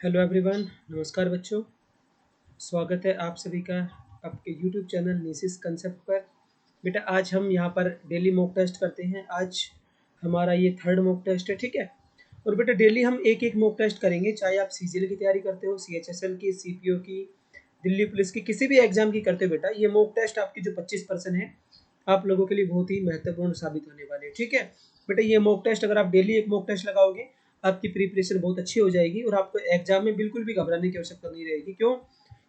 Hello everyone, नमस्कार बच्चों। स्वागत है आप सभी का आपके यूट्यूब चैनल नीसिस कंसेप्ट पर। बेटा आज हम यहाँ पर डेली मॉक टेस्ट करते हैं। आज हमारा ये थर्ड मॉक टेस्ट है, ठीक है। और बेटा डेली हम एक एक मॉक टेस्ट करेंगे, चाहे आप सीजीएल की तैयारी करते हो, सीएचएसएल की, सीपीओ की, दिल्ली पुलिस की, किसी भी एग्जाम की करते हो बेटा, ये मॉक टेस्ट आपकी जो 25% है आप लोगों के लिए बहुत ही महत्वपूर्ण साबित होने वाले हैं, ठीक है। बेटा ये मॉक टेस्ट अगर आप डेली एक मॉक टेस्ट लगाओगे, आपकी प्रिपरेशन बहुत अच्छी हो जाएगी और आपको एग्जाम में बिल्कुल भी घबराने की आवश्यकता नहीं रहेगी। क्यों?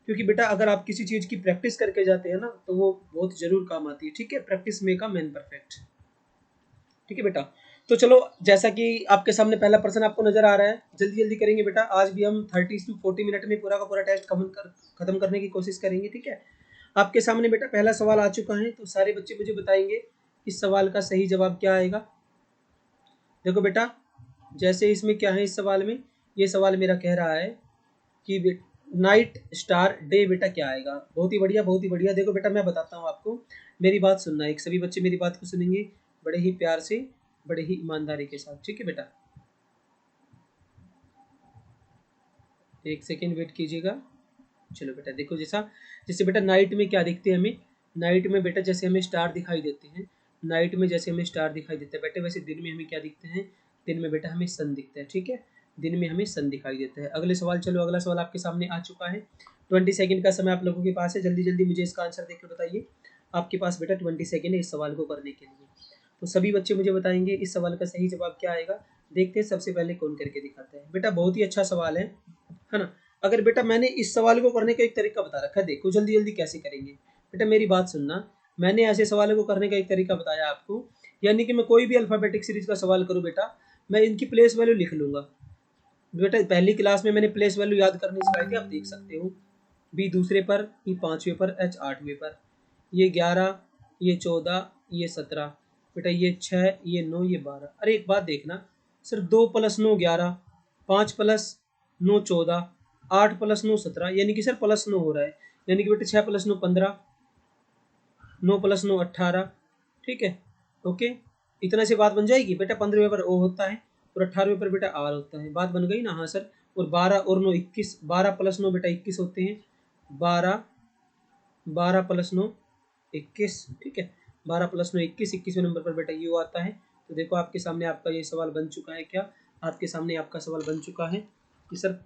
क्योंकि बेटा अगर आप किसी चीज़ की प्रैक्टिस करके जाते हैं ना, तो वो बहुत ज़रूर काम आती है, ठीक है। Practice make a man perfect, ठीक है बेटा। तो चलो, जैसा कि आपके सामने पहला प्रश्न आपको नजर आ रहा है, जल्दी जल्दी करेंगे बेटा। आज भी हम 30 से 40 मिनट में पूरा का पूरा टेस्ट खत्म करने की कोशिश करेंगे, ठीक है। आपके सामने बेटा पहला सवाल आ चुका है, तो सारे बच्चे मुझे बताएंगे इस सवाल का सही जवाब क्या आएगा। देखो बेटा, जैसे इसमें क्या है, इस सवाल में ये सवाल मेरा कह रहा है कि नाइट स्टार डे बेटा क्या आएगा। बहुत ही बढ़िया, बहुत ही बढ़िया। देखो बेटा मैं बताता हूँ आपको, मेरी बात सुनना। एक सभी बच्चे मेरी बात को सुनेंगे बड़े ही प्यार से, बड़े ही ईमानदारी के साथ, ठीक है बेटा। एक सेकेंड वेट कीजिएगा। चलो बेटा देखो, जैसा जैसे बेटा नाइट में क्या दिखते हैं हमें। नाइट में बेटा जैसे हमें स्टार दिखाई देते हैं, नाइट में जैसे हमें स्टार दिखाई देते हैं बेटा, वैसे दिन में हमें क्या दिखते हैं। दिन में बेटा हमें सन दिखता है, ठीक है। दिन में हमें सन दिखाई देता है। अगले सवाल, चलो अगला सवाल आपके सामने आ चुका है। 20 सेकेंड का समय आप लोगों के पास है, जल्दी जल्दी मुझे इसका आंसर देकर बताइए। आपके पास बेटा 20 सेकेंड है इस सवाल को करने के लिए। तो सभी बच्चे मुझे बताएंगे इस सवाल का सही जवाब क्या आएगा। देखते हैं सबसे पहले कौन करके दिखाता है। बेटा बहुत ही अच्छा सवाल है ना। अगर बेटा मैंने इस सवाल को करने का एक तरीका बता रखा है, देखो जल्दी जल्दी कैसे करेंगे। बेटा मेरी बात सुनना, मैंने ऐसे सवालों को करने का एक तरीका बताया आपको। यानी कि मैं कोई भी अल्फाबेटिक सीरीज का सवाल करूं बेटा, मैं इनकी प्लेस वैल्यू लिख लूंगा। बेटा पहली क्लास में मैंने प्लेस वैल्यू याद करनी सिखाई थी, आप देख सकते हो। बी दूसरे पर, ई पांचवें पर, एच आठवें पर, ये 11, ये 14, ये 17, बेटा ये 6, ये 9, ये 12। अरे एक बात देखना सर, 2 + 9 11, 5 + 9 14, 8 + 9 17, यानी कि सर +9 हो रहा है। यानी कि बेटा 6 + 9 15, 9 + 9 18, ठीक है। ओके, इतना से बात बन जाएगी बेटा। 15वें पर ओ होता है और 18वें पर बेटा आर होता है। बात बन गई ना? हाँ सर। और 12 और 9 21, 12 + 9 बेटा 21 होते हैं। 12, 12 + 9 21, ठीक है। 12 + 9 21, 21वें नंबर पर बेटा यू आता है। तो देखो आपके सामने आपका ये सवाल बन चुका है। क्या आपके सामने आपका सवाल बन चुका है कि sir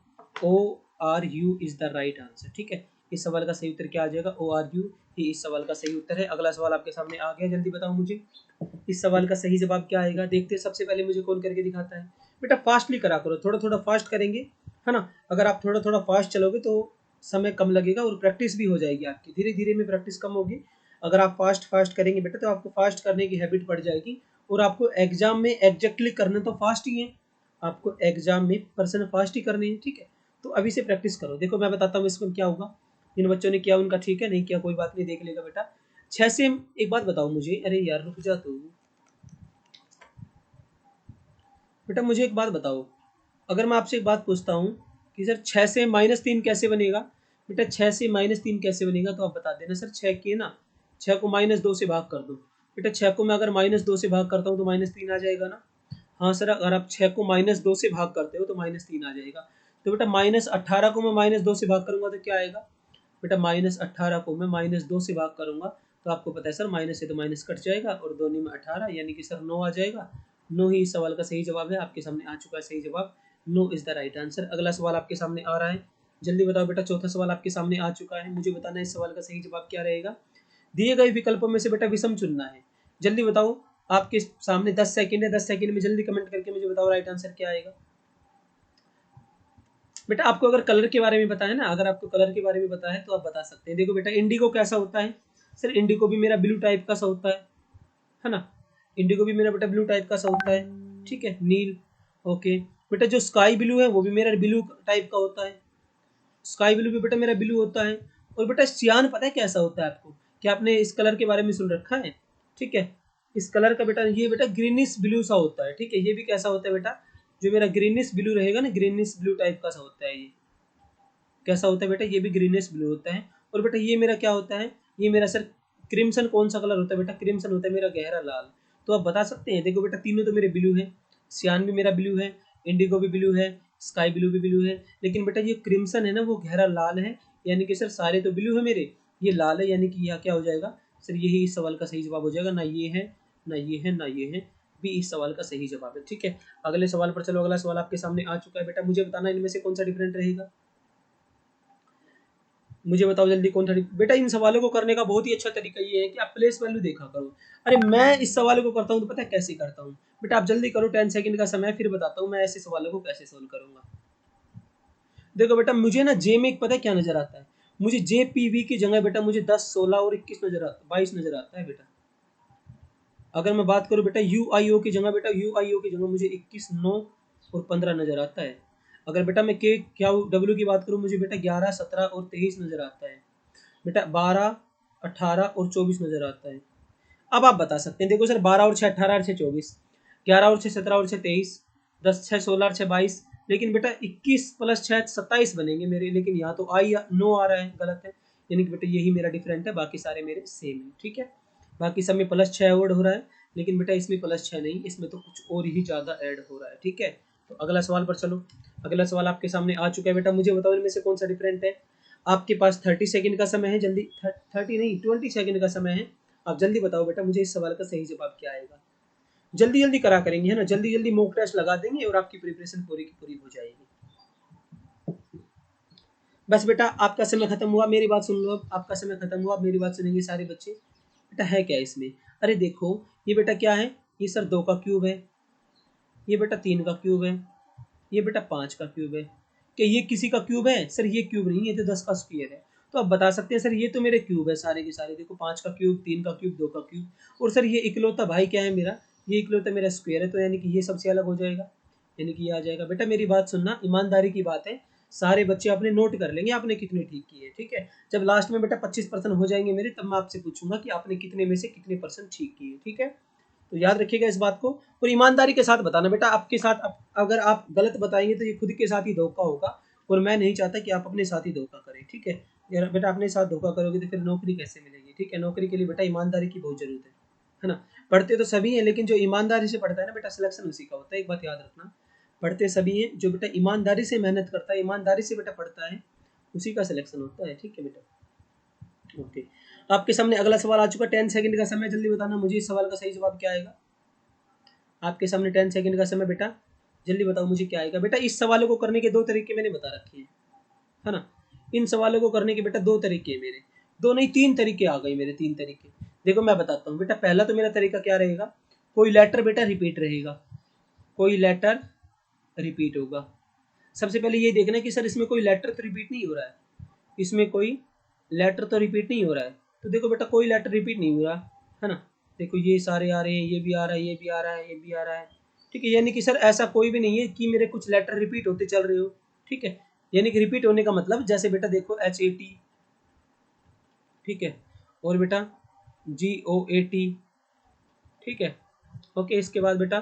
O R U is the right answer, ठीक है। इस सवाल का सही उत्तर क्या आ जाएगा? ओ आर यू ही इस सवाल का सही उत्तर है। अगला सवाल आपके सामने आ गया, जल्दी बताओ मुझे इस सवाल का सही जवाब क्या आएगा। देखते हैं सबसे पहले मुझे कौन करके दिखाता है। बेटा फास्टली करा करो, थोड़ा थोड़ा फास्ट करेंगे, है ना। अगर आप थोड़ा थोड़ा फास्ट चलोगे तो समय कम लगेगा और प्रैक्टिस भी हो जाएगी आपकी। धीरे धीरे में प्रैक्टिस कम होगी। अगर आप फास्ट फास्ट करेंगे बेटा, तो आपको फास्ट करने की हैबिट पड़ जाएगी और आपको एग्जाम में एग्जैक्टली करने तो फास्ट ही है। आपको एग्जाम में प्रश्न फास्ट ही करने हैं, ठीक है। तो अभी से प्रैक्टिस करो। देखो मैं बताता हूँ इसमें क्या होगा। जिन बच्चों ने किया उनका ठीक है, नहीं किया कोई बात नहीं, देख लेगा बेटा। 6 से एक बात बताओ मुझे, अरे यार रुक जा तू। बेटा मुझे एक बात बताओ, अगर मैं आपसे एक बात पूछता हूँ कि सर 6 से -3 कैसे बनेगा। बेटा 6 से -3 कैसे बनेगा, तो आप बता देना सर। 6 के ना, 6 को -2 से भाग कर दो। बेटा 6 को मैं अगर -2 से भाग करता हूँ तो -3 आ जाएगा ना। हाँ सर, अगर आप 6 को -2 से भाग करते हो तो -3 आ जाएगा। तो बेटा -18 को मैं -2 से भाग करूंगा तो क्या आएगा। बेटा -18 को मैं -2 से भाग करूंगा तो आपको पता है सर, माइनस से तो माइनस कट जाएगा और दोनों में 18, यानी कि सर 9 आ जाएगा। 9 ही इस सवाल का सही जवाब है। आपके सामने आ चुका है सही जवाब। 9 इज द राइट आंसर। अगला सवाल आपके सामने आ रहा है, जल्दी बताओ बेटा। चौथा सवाल आपके सामने आ चुका है, मुझे बताना है इस सवाल का सही जवाब क्या रहेगा। दिए गए विकल्पों में से बेटा विषम चुनना है। जल्दी बताओ, आपके सामने 10 सेकंड है। 10 सेकंड में जल्दी कमेंट करके मुझे बताओ राइट आंसर क्या आएगा। बेटा आपको अगर कलर के बारे में पता है ना, अगर आपको कलर के बारे में पता है तो आप बता सकते हैं। देखो बेटा इंडिगो कैसा होता है। सर इंडिगो भी मेरा ब्लू टाइप का सा होता है ना। इंडिगो भी मेरा बेटा ब्लू टाइप का सा होता है, ठीक है। नील, ओके। बेटा जो स्काई ब्लू है वो भी मेरा ब्लू टाइप का होता है। स्काई ब्लू भी बेटा मेरा ब्लू होता है। और बेटा सियान पता है कैसा होता है आपको? क्या आपने इस कलर के बारे में सुन रखा है? ठीक है, इस कलर का बेटा ये बेटा ग्रीनिश ब्लू सा होता है, ठीक है। ये भी कैसा होता है बेटा, जो मेरा ग्रीनिश ब्लू रहेगा ना, ग्रीनिश ब्लू टाइप का सा होता है। ये कैसा होता है बेटा, ये भी ग्रीनिश ब्लू होता है। और बेटा ये मेरा क्या होता है, ये मेरा सर क्रिम्सन कौन सा कलर होता है बेटा, क्रिम्सन होता है मेरा गहरा लाल। तो आप बता सकते हैं। देखो बेटा तीनों तो मेरे ब्लू है, सियान भी मेरा ब्लू है, इंडिगो भी ब्लू है, स्काई ब्लू भी ब्लू है, लेकिन बेटा ये क्रिम्सन है ना वो गहरा लाल है, यानी कि सर सारे तो ब्लू है मेरे, ये लाल है, यानी कि यह क्या हो जाएगा सर, यही इस सवाल का सही जवाब हो जाएगा। ना ये है, ना ये है, ना ये है, भी इस सवाल का सही जवाब है। ठीक है, अगले सवाल पर चलो। अगला सवाल आपके सामने आ चुका है बेटा, मुझे बताना इनमें से कौन सा डिफरेंट रहेगा। मुझे बताओ जल्दी कौन सा बेटा। इन सवालों को करने का बहुत ही अच्छा तरीका ये है कि आप प्लेस वैल्यू देखा करो। अरे मैं इस सवाल को करता हूँ तो पता है कैसे करता हूँ बेटा, आप जल्दी करो, 10 सेकंड का समय, फिर बताता हूँ मैं ऐसे सवालों को कैसे सोल्व करूंगा। देखो बेटा, मुझे ना जे में पता है क्या नजर आता है, मुझे जे पी वी की जगह बेटा मुझे 10, 16 और 21 नजर आता, 22 नजर आता है बेटा। अगर मैं बात करूं बेटा यू आई ओ की जगह, बेटा यू आई ओ की जगह मुझे 21, 9 और 15 नजर आता है। अगर बेटा मैं के क्या डब्ल्यू की बात करूं, मुझे बेटा 11, 17 और 23 नजर आता है। बेटा 12, 18 और 24 नजर आता है। अब आप बता सकते हैं, देखो सर 12 और 6 18 और 6 24, 11 और 6 17 और 6 23, 10 6 16 और 6 22, लेकिन बेटा 21 प्लस 6 27 बनेंगे मेरे, लेकिन यहाँ तो आई 9 आ रहा है, गलत है। यानी कि बेटा यही मेरा डिफरेंट है, बाकी सारे मेरे सेम है। ठीक है, बाकी सब में प्लस 6 ऐड हो रहा है, लेकिन बेटा इसमें प्लस 6 नहीं, इसमें तो कुछ और ही ज़्यादा ऐड हो रहा है। ठीक है, तो अगला सवाल पर चलो। अगला सवाल आपके सामने आ चुका है बेटा, मुझे बताओ इनमें से कौन सा डिफरेंट है। आपके पास 30 सेकंड का समय है, जल्दी 30 नहीं 20 सेकंड का समय है, आप जल्दी बताओ बेटा मुझे इस सवाल का सही जवाब क्या आएगा। जल्दी जल्दी करा करेंगे है ना, जल्दी जल्दी मॉक टेस्ट लगा देंगे और आपकी प्रिपरेशन पूरी की पूरी हो जाएगी। बस बेटा आपका समय खत्म हुआ, मेरी बात सुन लो, अब आपका समय खत्म हुआ, अब मेरी बात सुनेंगे सारे बच्चे। बेटा है क्या इसमें, अरे देखो ये बेटा क्या है, ये सर 2 का क्यूब है, ये बेटा 3 का क्यूब है, ये बेटा 5 का क्यूब है। क्या ये किसी का क्यूब है सर, ये क्यूब नहीं, ये तो 10 का स्क्वायर है। तो आप बता सकते हैं सर ये तो मेरे क्यूब है सारे के सारे, देखो 5 का क्यूब, 3 का क्यूब, 2 का क्यूब, और सर ये इकलौता भाई क्या है मेरा, ये इकलौता मेरा स्क्वायर है, तो यानी कि ये सबसे अलग हो जाएगा, यानी कि ये आ जाएगा। बेटा मेरी बात सुनना, ईमानदारी की बात है, सारे बच्चे अपने नोट कर लेंगे आपने कितने ठीक किए। ठीक है, जब लास्ट में बेटा 25% हो जाएंगे मेरे, तब मैं आपसे पूछूंगा कि आपने कितने में से कितने परसेंट ठीक किए। ठीक है, तो याद रखिएगा इस बात को, और ईमानदारी के साथ बताना बेटा, आपके साथ अगर आप गलत बताएंगे तो ये खुद के साथ ही धोखा होगा, और मैं नहीं चाहता कि आप अपने साथ ही धोखा करें। ठीक है, यार बेटा अपने साथ धोखा करोगे तो फिर नौकरी कैसे मिलेगी। ठीक है, नौकरी के लिए बेटा ईमानदारी की बहुत जरूरत है ना। पढ़ते तो सभी हैं, लेकिन जो ईमानदारी से पढ़ता है ना बेटा, सिलेक्शन उसी का होता है, एक बात याद रखना। पढ़ते सभी हैं, जो बेटा ईमानदारी से मेहनत करता है, ईमानदारी से बेटा पढ़ता है, उसी का सिलेक्शन होता है। ठीक है बेटा, ओके। आपके सामने अगला सवाल आ चुका, 10 सेकंड का समय, जल्दी बताना मुझे इस सवाल का सही जवाब क्या आएगा। आपके सामने 10 सेकंड का समय बेटा, जल्दी बताओ मुझे क्या आएगा। बेटा इस सवालों को करने के 2 तरीके मैंने बता रखे हैं, है ना। इन सवालों को करने के बेटा 2 तरीके हैं मेरे, 2 नहीं 3 तरीके आ गए मेरे, 3 तरीके। देखो मैं बताता हूँ बेटा, पहला तो मेरा तरीका क्या रहेगा, कोई लेटर बेटा रिपीट रहेगा, कोई लेटर रिपीट होगा। सबसे पहले ये देखना है कि सर इसमें कोई लेटर तो रिपीट नहीं हो रहा है, इसमें कोई लेटर तो रिपीट नहीं हो रहा है। तो देखो बेटा कोई लेटर रिपीट नहीं हो रहा है ना, देखो ये सारे आ रहे हैं, ये भी आ रहा है, ये भी आ रहा है, ये भी आ रहा है। ठीक है, यानी कि सर ऐसा कोई भी नहीं है कि मेरे कुछ लेटर रिपीट होते चल रहे हो। ठीक है, यानी कि रिपीट होने का मतलब जैसे बेटा देखो HAT, ठीक है, और बेटा GOAT, ठीक है, ओके। इसके बाद बेटा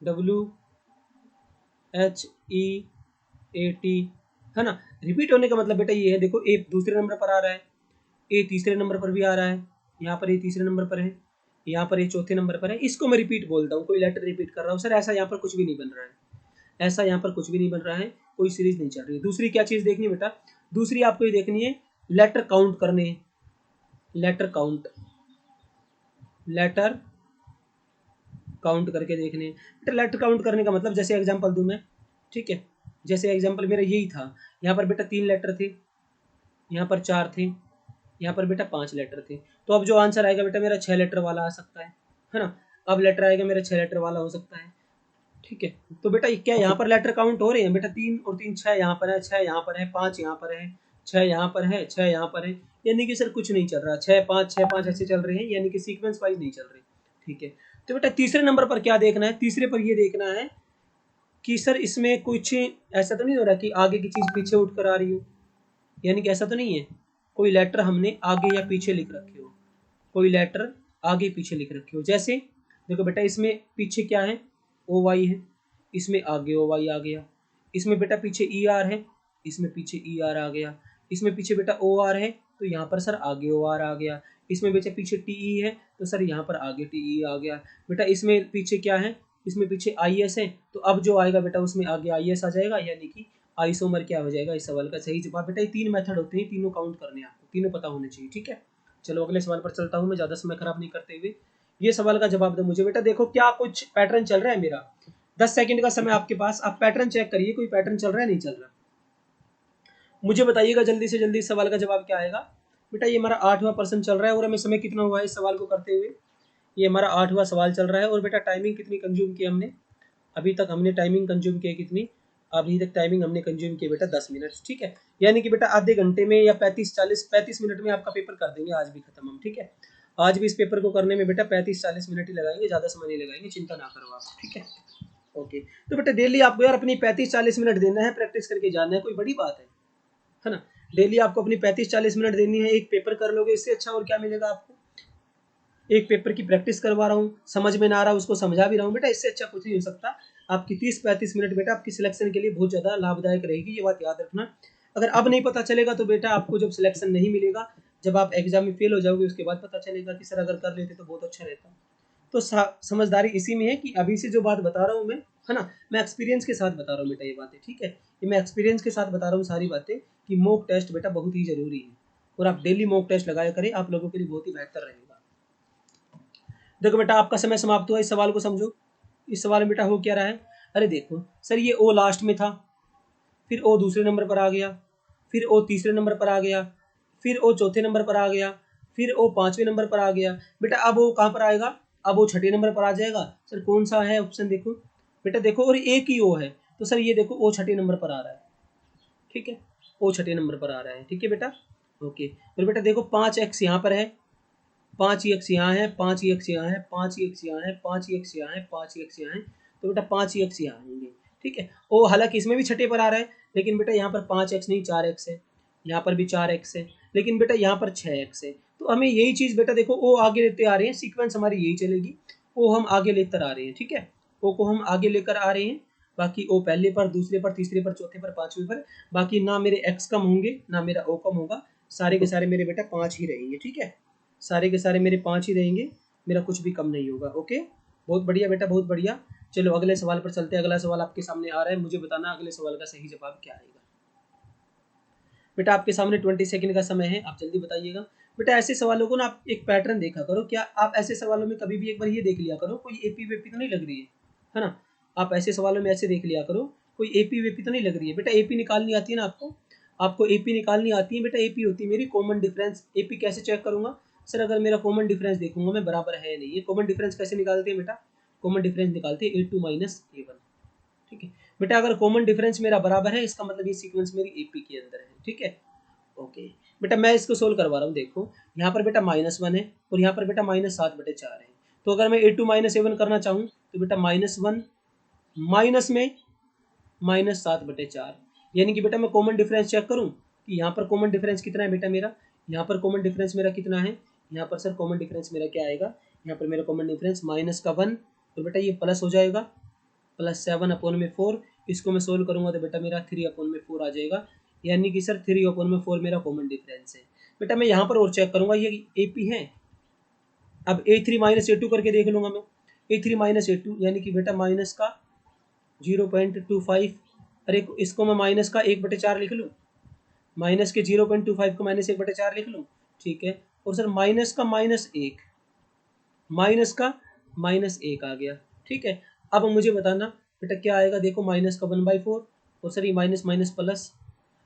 WHEAT, है ना। रिपीट होने का मतलब बेटा ये है, देखो ए दूसरे नंबर पर आ रहा है, ए तीसरे नंबर पर भी आ रहा है, यहाँ पर ए तीसरे नंबर पर है, यहाँ पर ए चौथे नंबर पर है, इसको मैं रिपीट बोलता हूँ, कोई लेटर रिपीट कर रहा हूँ। सर ऐसा यहाँ पर कुछ भी नहीं बन रहा है, ऐसा यहाँ पर कुछ भी नहीं बन रहा है, कोई सीरीज नहीं चल रही है। दूसरी क्या चीज़ देखनी है बेटा, दूसरी आपको ये देखनी है, लेटर काउंट करने, लेटर काउंट, लेटर काउंट करके देखने। बेटा लेटर काउंट करने का मतलब जैसे एग्जांपल दूं मैं, ठीक है, जैसे एग्जांपल मेरा यही था, यहाँ पर बेटा 3 लेटर थे, यहाँ पर 4 थे, यहाँ पर बेटा 5 लेटर थे। तो अब जो आंसर आएगा बेटा मेरा 6 लेटर वाला आ सकता है ना। अब लेटर आएगा मेरा 6 लेटर वाला हो सकता है। ठीक है, तो बेटा क्या यहाँ पर लेटर काउंट हो रहे हैं बेटा, 3 और 3 6 यहाँ पर है, 6 यहाँ पर है, 5 यहाँ पर है, 6 यहाँ पर है, 6 यहाँ पर है, यानी कि सर कुछ नहीं चल रहा, 6 5 6 5 ऐसे चल रहे हैं, यानी कि सीक्वेंस वाइज नहीं चल रहे। ठीक है, तो बेटा तीसरे नंबर पर क्या देखना है, तीसरे पर ये देखना है कि सर इसमें कुछ ऐसा तो नहीं हो रहा कि आगे की चीज पीछे उठ कर आ रही हो, यानी कि ऐसा तो नहीं है कोई लेटर हमने आगे या पीछे लिख रखे हो, कोई लेटर आगे पीछे लिख रखे हो। जैसे देखो बेटा इसमें पीछे क्या है, OY है, इसमें आगे OY आ गया, इसमें बेटा पीछे ER है, इसमें पीछे ER आ गया, इसमें पीछे बेटा OR है, तो यहाँ पर सर आगे OR आ गया, इसमें बेटा पीछे TE है, तो सर यहाँ पर आगे TE आ गया। बेटा इसमें पीछे क्या है, इसमें पीछे आई एस है, तो अब जो आएगा बेटा उसमें आगे आई एस आ जाएगा, यानी कि आइसोमर क्या हो जाएगा। इस सवाल का सही जवाब बेटा, ये 3 मेथड होते हैं, तीनों काउंट करने हैं आपको, तीनों पता होने चाहिए। ठीक है, चलो अगले सवाल पर चलता हूँ मैं, ज़्यादा समय खराब नहीं करते हुए। ये सवाल का जवाब दो मुझे बेटा। देखो क्या कुछ पैटर्न चल रहा है मेरा, 10 सेकंड का समय आपके पास, आप पैटर्न चेक करिए, कोई पैटर्न चल रहा है नहीं चल रहा, मुझे बताइएगा जल्दी से जल्दी। इस सवाल का जवाब क्या आएगा बेटा। ये हमारा 8वां प्रश्न चल रहा है और हमें समय कितना हुआ है इस सवाल को करते हुए, ये हमारा 8वां सवाल चल रहा है। और बेटा टाइमिंग कितनी कंज्यूम की हमने अभी तक, हमने टाइमिंग कंज्यूम की है कितनी, अभी तक टाइमिंग हमने कंज्यूम की बेटा 10 मिनट। ठीक है, यानी कि बेटा आधे घंटे में या 35 मिनट में आपका पेपर कर देंगे आज भी खत्म हम। ठीक है, आज भी इस पेपर को करने में बेटा 35-40 मिनट ही लगाएंगे, ज़्यादा समय नहीं लगाएंगे, चिंता ना करो आप। ठीक है, ओके। तो बेटा डेली आपको यार अपनी 35-40 मिनट देना है, प्रैक्टिस करके जाना है, कोई बड़ी बात है ना। डेली आपको अपनी 35-40 मिनट देनी है, एक पेपर कर लोगे, इससे अच्छा और क्या मिलेगा आपको। एक पेपर की प्रैक्टिस करवा रहा हूँ, समझ में ना आ रहा उसको समझा भी रहा हूँ बेटा, इससे अच्छा कुछ नहीं हो सकता। आपकी 30-35 मिनट बेटा आपकी सिलेक्शन के लिए बहुत ज़्यादा लाभदायक रहेगी, ये बात याद रखना। अगर अब नहीं पता चलेगा तो बेटा आपको जब सिलेक्शन नहीं मिलेगा, जब आप एग्जाम में फेल हो जाओगे, उसके बाद पता चलेगा कि सर अगर कर लेते तो बहुत अच्छा रहता। तो समझदारी इसी में है कि अभी से जो बात बता रहा हूँ मैं, है ना, मैं एक्सपीरियंस के साथ बता रहा हूँ बेटा ये बातें। ठीक है, ये मैं एक्सपीरियंस के साथ बता रहा हूँ सारी बातें, कि मॉक टेस्ट बेटा बहुत ही जरूरी है, और आप डेली मॉक टेस्ट लगाया करें, आप लोगों के लिए बहुत ही बेहतर रहेगा। देखो बेटा आपका समय समाप्त हुआ, इस सवाल को समझो। इस सवाल में बेटा हो क्या रहा है, अरे देखो सर ये ओ लास्ट में था, फिर ओ दूसरे नंबर पर आ गया, फिर ओ तीसरे नंबर पर आ गया, फिर ओ चौथे नंबर पर आ गया, फिर ओ 5वें नंबर पर आ गया। बेटा अब वो कहाँ पर आएगा, अब वो 6ठे नंबर पर आ जाएगा। सर कौन सा है ऑप्शन, देखो बेटा, देखो और एक ही ओ है, तो सर ये देखो ओ 6ठे नंबर पर आ रहा है। ठीक है, ओ 6ठे नंबर पर आ रहा है। ठीक है बेटा, ओके। और बेटा देखो 5x यहाँ पर है, 5x यहाँ है, 5x यहाँ है, 5x यहाँ है, 5x यहाँ है, 5x यहाँ है, तो बेटा 5x यहाँ आएंगे। ठीक है, ओ हालांकि इसमें भी 6ठे पर आ रहा है, लेकिन बेटा यहाँ पर 5x नहीं 4x है, यहाँ पर भी 4x है, लेकिन बेटा यहाँ पर 6x है। तो हमें यही चीज़ बेटा देखो, ओ आगे लेते आ रहे हैं, सीक्वेंस हमारी यही चलेगी, ओ हम आगे लेकर आ रहे हैं। ठीक है, ओ को हम आगे लेकर आ रहे हैं, बाकी ओ पहले पर, दूसरे पर, तीसरे पर, चौथे पर, 5वें पर, बाकी ना मेरे x कम होंगे ना मेरा o कम होगा, सारे के सारे मेरे बेटा 5 ही रहेंगे। ठीक है, सारे के सारे मेरे 5 ही रहेंगे, मेरा कुछ भी कम नहीं होगा। ओके, बहुत बढ़िया बेटा, बहुत बढ़िया। चलो अगले सवाल पर चलते हैं, अगला सवाल आपके सामने आ रहा है, मुझे बताना अगले सवाल का सही जवाब क्या आएगा। बेटा आपके सामने 20 सेकंड का समय है, आप जल्दी बताइएगा। बेटा ऐसे सवालों को ना आप एक पैटर्न देखा करो, क्या आप ऐसे सवालों में कभी भी एक बार ये देख लिया करो, कोई एपी वेपी तो नहीं लग रही है ना। आप ऐसे सवालों में ऐसे देख लिया करो, कोई एपी वेपी तो नहीं लग रही है। बेटा एपी निकालनी आती है ना आपको, आपको एपी निकालनी आती है बेटा। एपी होती है मेरी कॉमन डिफरेंस। एपी कैसे चेक करूंगा सर, अगर मेरा कॉमन डिफरेंस देखूंगा मैं बराबर है नहीं है। कॉमन डिफरेंस कैसे निकालते हैं बेटा, कॉमन डिफरेंस निकालते हैं A2 माइनस A1। ठीक है बेटा, अगर कॉमन डिफरेंस मेरा बराबर है, इसका मतलब ये सीक्वेंस मेरी एपी के अंदर है। ठीक है, ओके बेटा, मैं इसको सोल्व करवा रहा हूँ। देखो यहाँ पर बेटा -1 है और यहाँ पर बेटा -7/4 है। तो अगर मैं A2 माइनस A1 करना चाहूँ तो बेटा -1 माइनस में -7/4, यानी कि बेटा मैं कॉमन डिफरेंस चेक करूँ कि यहाँ पर कॉमन डिफरेंस कितना है बेटा मेरा, यहाँ पर कॉमन डिफरेंस मेरा कितना है, यहाँ पर सर कॉमन डिफरेंस मेरा क्या आएगा, यहाँ पर मेरा कॉमन डिफरेंस -1, तो बेटा ये प्लस हो जाएगा, +7/4। इसको मैं सोल्व करूंगा तो बेटा मेरा 3/4 आ जाएगा, यानी कि सर 3/4 मेरा कॉमन डिफरेंस है। बेटा मैं यहाँ पर और चेक करूंगा ये AP है। अब A3 माइनस A2 करके देख लूंगा मैं, A3 माइनस A2 यानी कि बेटा माइनस का 0.25, अरे इसको मैं माइनस का 1/4 लिख लूँ, माइनस के 0.25 को -1/4 लिख लूँ। ठीक है, और सर माइनस का -1, माइनस का -1 आ गया। ठीक है, अब मुझे बताना बेटा क्या आएगा, देखो माइनस का 1/4 और सर ये माइनस माइनस प्लस,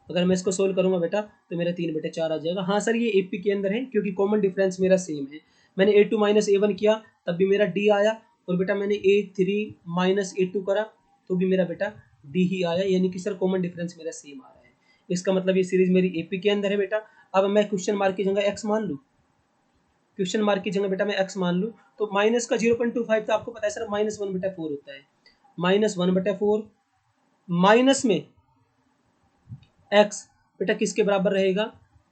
अगर मैं इसको सोल्व करूंगा बेटा तो मेरा 3/4 आ जाएगा। हाँ सर ये एपी के अंदर है क्योंकि कॉमन डिफरेंस मेरा सेम है। मैंने A2 माइनस A1 किया तब भी मेरा D आया, और बेटा मैंने A3 माइनस A2 करा तो भी मेरा बेटा D ही आया, यानी कि सर कॉमन डिफरेंस मेरा सेम आ रहा है। इसका मतलब ये सीरीज मेरी एपी के अंदर है बेटा। अब मैं क्वेश्चन मार्क की जगह x मान लूँ, क्वेश्चन मार्क की जगह बेटा मैं x मान लूँ, तो माइनस का 0.25 तो आपको पता है सर -1/4 होता है, -1/4 माइनस में x बेटा किसके बराबर रहेगा,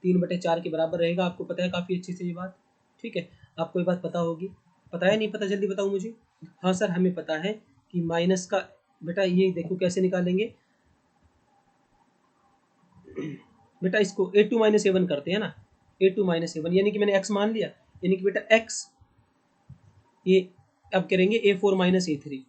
3/4 के बराबर रहेगा। आपको पता है काफ़ी अच्छे से ये बात। ठीक है, आपको ये बात पता होगी, पता है नहीं पता जल्दी बताओ मुझे। हाँ सर हमें पता है कि माइनस का बेटा ये देखो कैसे निकालेंगे बेटा, इसको A2 माइनस A1 करते हैं ना, A2 माइनस A1 यानी कि मैंने x मान लिया, यानी कि बेटा x ये अब करेंगे A4 minus A3,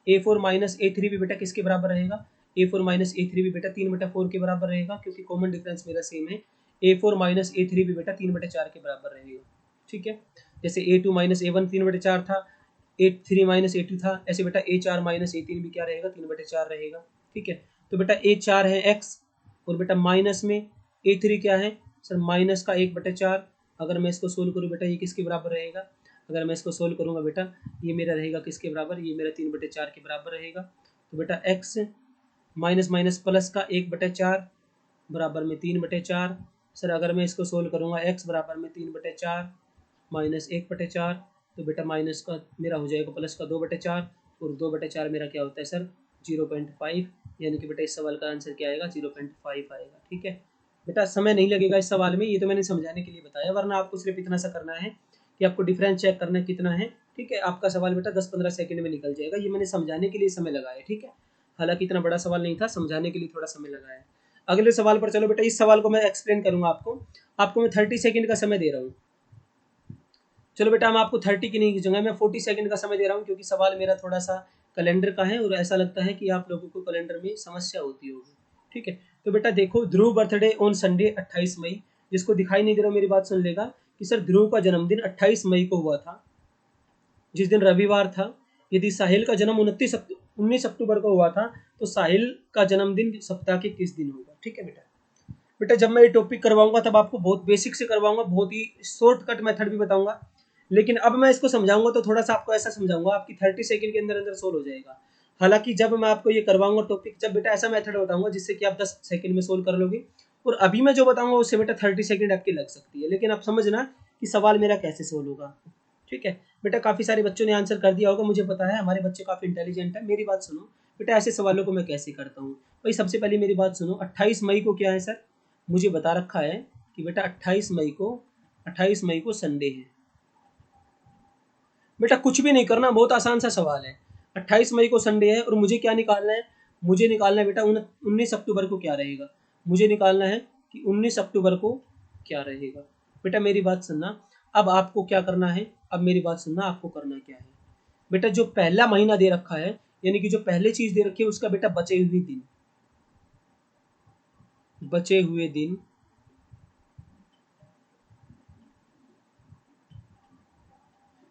A4 minus A3 भी बेटा किसके बराबर रहेगा, A4 माइनस A3 भी बेटा 3/4 के बराबर रहेगा, क्योंकि कॉमन डिफरेंस मेरा सेम है। A4 माइनस A3 भी बेटा 3/4 के बराबर रहेगा। ठीक है, जैसे A2 माइनस A1 3/4 था, A3 माइनस A2 था, ऐसे बेटा A4 माइनस A3 भी क्या रहेगा, 3/4 रहेगा। ठीक है, तो बेटा A4 है x, और बेटा माइनस में A3 क्या है सर, माइनस का 1/4। अगर मैं इसको सोल्व करूँ बेटा, ये किसके बराबर रहेगा, अगर मैं इसको सोल्व करूँगा बेटा, ये मेरा रहेगा किसके बराबर, ये मेरा 3/4 के बराबर रहेगा। तो बेटा x माइनस माइनस प्लस का 1/4 बराबर में 3/4। सर अगर मैं इसको सोल्व करूँगा, x बराबर में 3/4 माइनस 1/4, तो बेटा माइनस का मेरा हो जाएगा प्लस का 2/4, और 2/4 मेरा क्या होता है सर, 0.5, यानी कि बेटा इस सवाल का आंसर क्या आएगा, 0.5 आएगा। ठीक है बेटा, समय नहीं लगेगा इस सवाल में, ये तो मैंने समझाने के लिए बताया, वरना आपको सिर्फ इतना सा करना है कि आपको डिफरेंस चेक करना है कितना है। ठीक है, आपका सवाल बेटा 10-15 सेकंड में निकल जाएगा, ये मैंने समझाने के लिए समय लगाया। ठीक है, हालांकि इतना बड़ा सवाल नहीं था, समझाने के लिए थोड़ा समय लगाया। अगले सवाल पर चलो बेटा, इस सवाल को मैं एक्सप्लेन करूंगा आपको मैं 30 सेकंड का समय दे रहा हूँ। चलो बेटा, मैं आपको 30 की नहीं जगह मैं 40 सेकंड का समय दे रहा हूँ, क्योंकि सवाल मेरा थोड़ा सा कैलेंडर का है, और ऐसा लगता है कि आप लोगों को कैलेंडर में समस्या होती होगी। ठीक है, तो बेटा देखो, ध्रुव बर्थडे ऑन संडे 28 मई, जिसको दिखाई नहीं दे रहा मेरी बात सुन लेगा, कि सर ध्रुव का जन्मदिन 28 मई को हुआ था, जिस दिन रविवार था। यदि साहिल का जन्म 19 अक्टूबर को हुआ था, तो साहिल का जन्मदिन सप्ताह के किस दिन होगा। ठीक है बेटा, बेटा जब मैं ये टॉपिक करवाऊंगा तब आपको बहुत बेसिक से करवाऊंगा, बहुत ही शॉर्टकट मेथड भी बताऊंगा, लेकिन अब मैं इसको समझाऊंगा तो थोड़ा सा आपको ऐसा समझाऊंगा, आपकी 30 सेकंड के अंदर अंदर सोल्व हो जाएगा। हालांकि जब मैं आपको ये करवाऊंगा टॉपिक, जब बेटा ऐसा मेथड बताऊंगा जिससे कि आप 10 सेकंड में सोल्व कर लोगे, और अभी मैं जो बताऊंगा उससे बेटा 30 सेकंड आपकी लग सकती है, लेकिन आप समझना कि सवाल मेरा कैसे सोल्व होगा। ठीक है बेटा, काफी सारे बच्चों ने आंसर कर दिया होगा, मुझे पता है हमारे बच्चे काफी इंटेलिजेंट है। मेरी बात सुनो बेटा, ऐसे सवालों को मैं कैसे करता हूँ भाई। सबसे पहले मेरी बात सुनो, 28 मई को क्या है सर, मुझे बता रखा है कि बेटा 28 मई को संडे है। बेटा कुछ भी नहीं करना, बहुत आसान सा सवाल है। 28 मई को संडे है, और मुझे क्या निकालना है, मुझे निकालना है बेटा 19 अक्टूबर को क्या रहेगा। मुझे निकालना है कि 19 अक्टूबर को क्या रहेगा। बेटा मेरी बात सुनना, अब आपको क्या करना है, अब मेरी बात सुनना, आपको करना क्या है बेटा, जो पहला महीना दे रखा है, यानी कि जो पहले चीज दे रखी है उसका बेटा बचे हुए दिन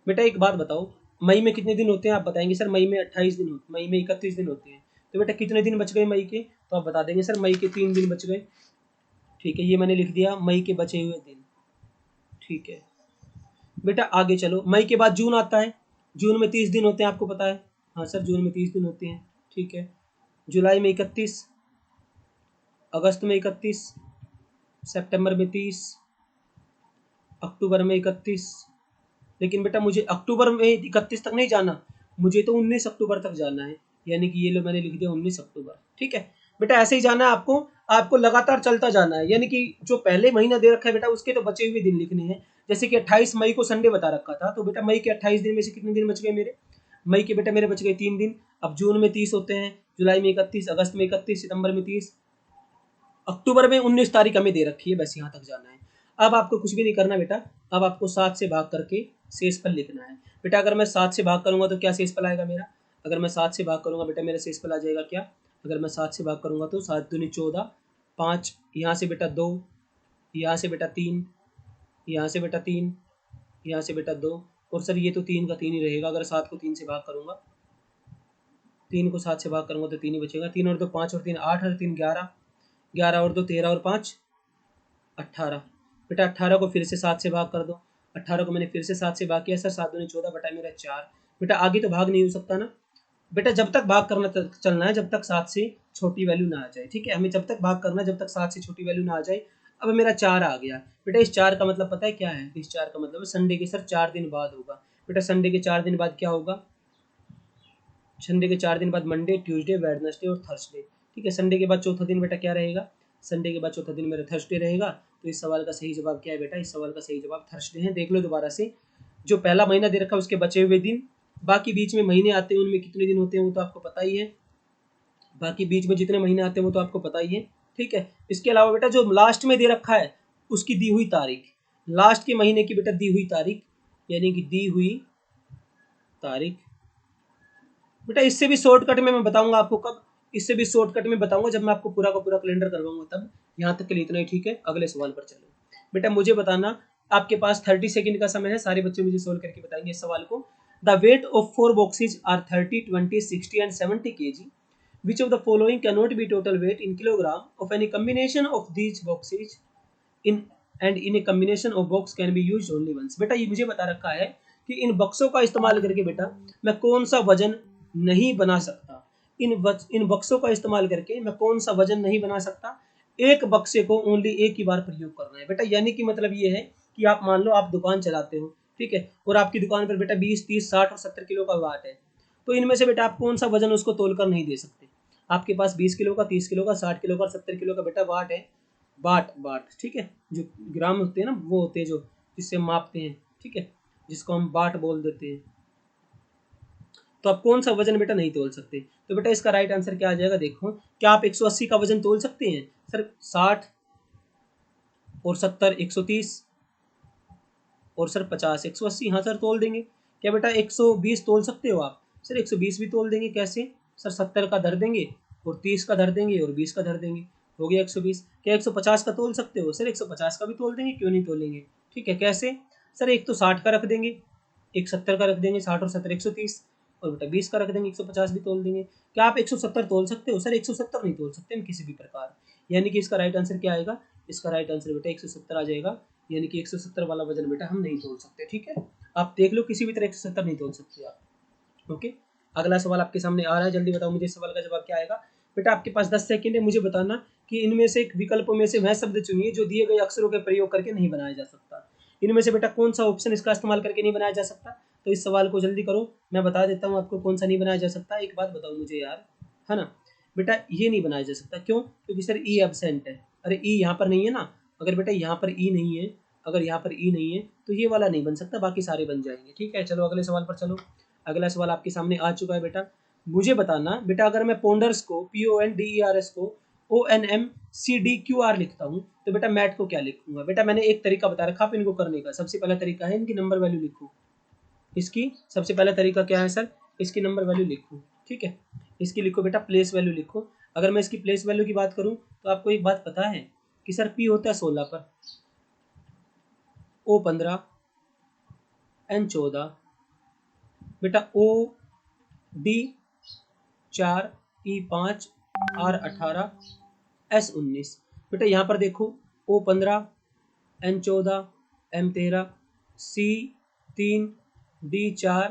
बेटा एक बात बताओ, मई में कितने दिन होते हैं, आप बताएंगे सर मई में 28 दिन होते, मई में 31 दिन होते हैं, तो बेटा कितने दिन बच गए मई के, तो आप बता देंगे सर मई के 3 दिन बच गए। ठीक है, ये मैंने लिख दिया मई के बचे हुए दिन। ठीक है बेटा, आगे चलो, मई के बाद जून आता है, जून में 30 दिन होते हैं, आपको पता है। हाँ सर, जून में 30 दिन होते हैं। ठीक है, जुलाई में 31, अगस्त में 31, सितंबर में 30, अक्टूबर में 31। लेकिन बेटा मुझे अक्टूबर में 31 तक नहीं जाना, मुझे तो 19 अक्टूबर तक जाना है, यानी कि ये लो मैंने लिख दिया 19 अक्टूबर। ठीक है बेटा, ऐसे ही जाना है आपको, आपको लगातार चलता जाना है, यानी कि जो पहले महीना दे रखा है बेटा उसके तो बचे हुए दिन लिखने हैं। जैसे कि 28 मई को संडे बता रखा था, तो बेटा मई के 28 दिन में से कितने दिन बच गए मेरे, मई के बेटा मेरे बच गए 3 दिन। अब जून में 30 होते हैं, जुलाई में 31, अगस्त में 31, सितंबर में 30, अक्टूबर में 19 तारीख हमें दे रखी है, बस यहाँ तक जाना है। अब आपको कुछ भी नहीं करना बेटा, अब आपको 7 से भाग करके शेषफल लिखना है। बेटा अगर मैं 7 से भाग करूंगा तो क्या शेषफल आएगा मेरा, अगर मैं 7 से भाग करूंगा बेटा मेरा शेषफल आ जाएगा क्या, अगर मैं 7 से भाग करूंगा तो 7 दूनी 14, 5 यहाँ से बेटा 2, यहाँ से बेटा 3, यहाँ से बेटा 3, यहाँ से बेटा 2, और सर ये तो 3 का 3 ही रहेगा, अगर 7 को 3 से भाग करूंगा, 3 को 7 से भाग करूंगा तो 3 ही बचेगा, 3 और 2 5 और 3 8 और 3 11, 11 और 2 13 और 5 18। बेटा 18 को फिर से 7 से भाग कर दो, 18 को मैंने फिर से 7 से भाग किया, सर 7 दूनी 14 बटा मेरा 4। बेटा आगे तो भाग नहीं हो सकता ना बेटा, जब तक भाग करना चलना है जब तक 7 से छोटी वैल्यू ना आ जाए। ठीक है, हमें जब तक भाग करना है जब तक 7 से छोटी वैल्यू ना आ जाए। अब मेरा 4 आ गया बेटा, इस 4 का मतलब पता है क्या है, इस 4 का मतलब संडे के सर 4 दिन बाद होगा। बेटा संडे के 4 दिन बाद क्या होगा, संडे के 4 दिन बाद मंडे, ट्यूसडे, वेडनेसडे और थर्सडे। ठीक है, संडे के बाद चौथा दिन बेटा क्या रहेगा, संडे के बाद चौथा दिन मेरा थर्सडे रहेगा। तो इस सवाल का सही जवाब क्या है बेटा, इस सवाल का सही जवाब थर्सडे है। देख लो दोबारा से, जो पहला महीना दे रखा है उसके बचे हुए दिन, बाकी बीच में महीने आते हैं उनमें कितने दिन होते हैं वो तो आपको पता ही है, बाकी बीच में जितने महीने आते हैं वो तो आपको पता ही है। ठीक है, इसके अलावा बेटा जो लास्ट में दे रखा है उसकी दी हुई तारीख, लास्ट के महीने की बेटा दी हुई तारीख, यानी कि दी हुई तारीख बेटा इससे भी शॉर्टकट में मैं बताऊंगा आपको कब, इससे भी शॉर्टकट में बताऊंगा जब मैं आपको पूरा का पूरा कैलेंडर करवाऊंगा तब। यहाँ तक के लिए इतना ही ठीक है। अगले सवाल पर चलो बेटा, मुझे बताना, आपके पास 30 सेकंड का समय है, सारे बच्चे मुझे सोल्व करके बताएंगे इस सवाल को। The weight of 4 boxes are 30, 20, 60 and 70 kg. Which of the following cannot be total weight in kilogram of any combination of these boxes in and in a combination of box can be used only once. बेटा ये मुझे बता रखा है कि इन बक्सों का इस्तेमाल करके बेटा मैं कौन सा वजन नहीं बना सकता। इन बक्सों का इस्तेमाल करके मैं कौन सा वजन नहीं बना सकता, एक बक्से को ओनली एक ही बार प्रयोग करना है बेटा। यानी कि मतलब ये है कि आप मान लो आप दुकान चलाते हो, ठीक है, और आपकी दुकान पर बेटा 20, 30, 60 और 70 किलो का वाट है, तो इनमें से बेटा आप कौन सा वजन उसको तोल कर नहीं दे सकते। आपके पास 20 किलो का, 30 किलो का, 60 किलो का, 70 किलो का बेटा वाट है, बाट बाट, ठीक है, जो ग्राम होते हैं ना वो होते हैं जो जिससे हम मापते हैं, ठीक है, जिसको हम बाट बोल देते हैं। तो आप कौन सा वजन बेटा नहीं तोल सकते, तो बेटा इसका राइट आंसर क्या आ जाएगा, देखो, क्या आप 180 का वजन तोल सकते हैं सर? 60 और 70 130 और सर 50 180, हाँ सर तोल देंगे। क्या बेटा 120 तोल सकते हो आप? सर 120 भी तोल देंगे। कैसे सर? 70 का धर देंगे और 30 का धर देंगे और 20 का धर देंगे, हो गया 120। क्या 150 का तोल सकते हो? सर 150 का भी तोल देंगे, क्यों नहीं तोलेंगे, ठीक है। कैसे सर? एक तो 60 का रख देंगे, एक 70 का रख देंगे, 60 और 70 130, और बेटा 20 का रख देंगे, 150 भी तोल देंगे। क्या आप 170 तोल सकते हो? सर 170 नहीं तोल सकते हम किसी भी प्रकार। यानी कि इसका राइट आंसर क्या आएगा? इसका राइट आंसर बेटा 170 आ जाएगा। यानी कि 170 वाला वजन बेटा हम नहीं तोल सकते, ठीक है। आप देख लो किसी भी तरह 170 नहीं तोल सकते आप। ओके, अगला सवाल आपके सामने आ रहा है, जल्दी बताओ मुझे इस सवाल का जवाब क्या आएगा। बेटा आपके पास 10 सेकंड है, मुझे बताना कि इनमें से एक विकल्पों में से वह शब्द चुनिए जो दिए गए अक्षरों के प्रयोग करके नहीं बनाया जा सकता। इनमें से बेटा कौन सा ऑप्शन इसका इस्तेमाल करके नहीं बनाया जा सकता, तो इस सवाल को जल्दी करो, मैं बता देता हूँ आपको कौन सा नहीं बनाया जा सकता। एक बात बताओ मुझे यार, है ना बेटा, ये नहीं बनाया जा सकता, क्यों? क्योंकि सर ई एब्सेंट है। अरे ई यहाँ पर नहीं है ना, अगर बेटा यहाँ पर ई नहीं है, अगर यहाँ पर ई नहीं है तो ये वाला नहीं बन सकता, बाकी सारे बन जाएंगे, ठीक है। चलो अगले सवाल पर चलो। अगला सवाल आपके सामने आ चुका है बेटा, मुझे बताना बेटा, अगर मैं पोंडर्स को PONDERS को ONMCDQR लिखता हूँ तो बेटा मैट को क्या लिखूंगा। बेटा मैंने एक तरीका बता रखा आप इनको करने का। सबसे पहला तरीका है इनकी नंबर वैल्यू लिखो। इसकी सबसे पहला तरीका क्या है सर? इसकी नंबर वैल्यू लिखो, ठीक है। इसकी लिखो बेटा प्लेस वैल्यू लिखो। अगर मैं इसकी प्लेस वैल्यू की बात करूं तो आपको एक बात पता है कि सर P होता है 16 पर, O 15, N 14, बेटा OD 4, E 5, R 18, S 19। बेटा यहाँ पर देखो O 15, N 14, M 13, C 3, D 4,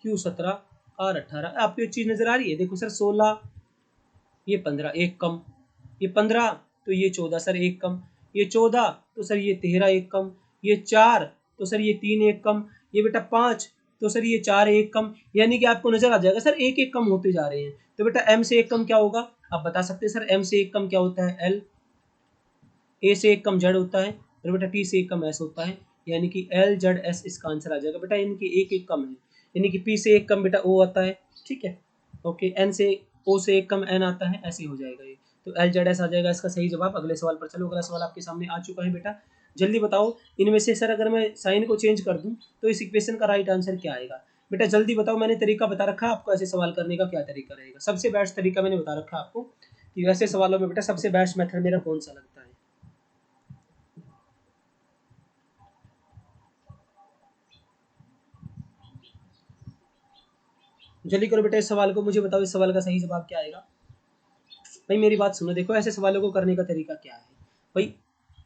Q 17, R 18। आपको एक चीज नजर आ रही है, देखो सर 16, ये 15 एक कम, ये 15 तो ये 14 सर एक कम, ये 14 तो सर ये 13 एक कम, ये 4 तो सर ये 3 एक कम, ये बेटा 5 तो सर ये 4 एक कम। यानी कि आपको नजर आ जाएगा सर एक एक कम होते जा रहे हैं। तो बेटा M से एक कम क्या होगा, आप बता सकते हैं सर? M से एक कम क्या होता है? L। A से एक कम Z होता है, और बेटा T से एक कम S होता है। यानी कि LZS इसका आंसर आ जाएगा बेटा। इनकी एक एक कम है, यानी कि P से एक कम बेटा O आता है, ठीक है। ओके, N से O से एक कम N आता है, ऐसे हो जाएगा ये। तो LZS आ जाएगा इसका सही जवाब। अगले सवाल पर चलो। अगला सवाल आपके सामने आ चुका है बेटा, जल्दी बताओ इनमें से सर अगर मैं साइन को चेंज कर दूं तो इस इक्वेशन का राइट आंसर क्या आएगा। बेटा जल्दी बताओ, मैंने तरीका बता रखा है आपको ऐसे सवाल करने का, क्या तरीका रहेगा। सबसे बेस्ट तरीका मैंने बता रखा है आपको कि ऐसे सवालों में बेटा सबसे बेस्ट मेथड मेरा कौन सा लगता है। जल्दी करो बेटा, इस सवाल को मुझे बताओ, इस सवाल का सही जवाब क्या आएगा। भाई मेरी बात सुनो, देखो ऐसे सवालों को करने का तरीका क्या है भाई।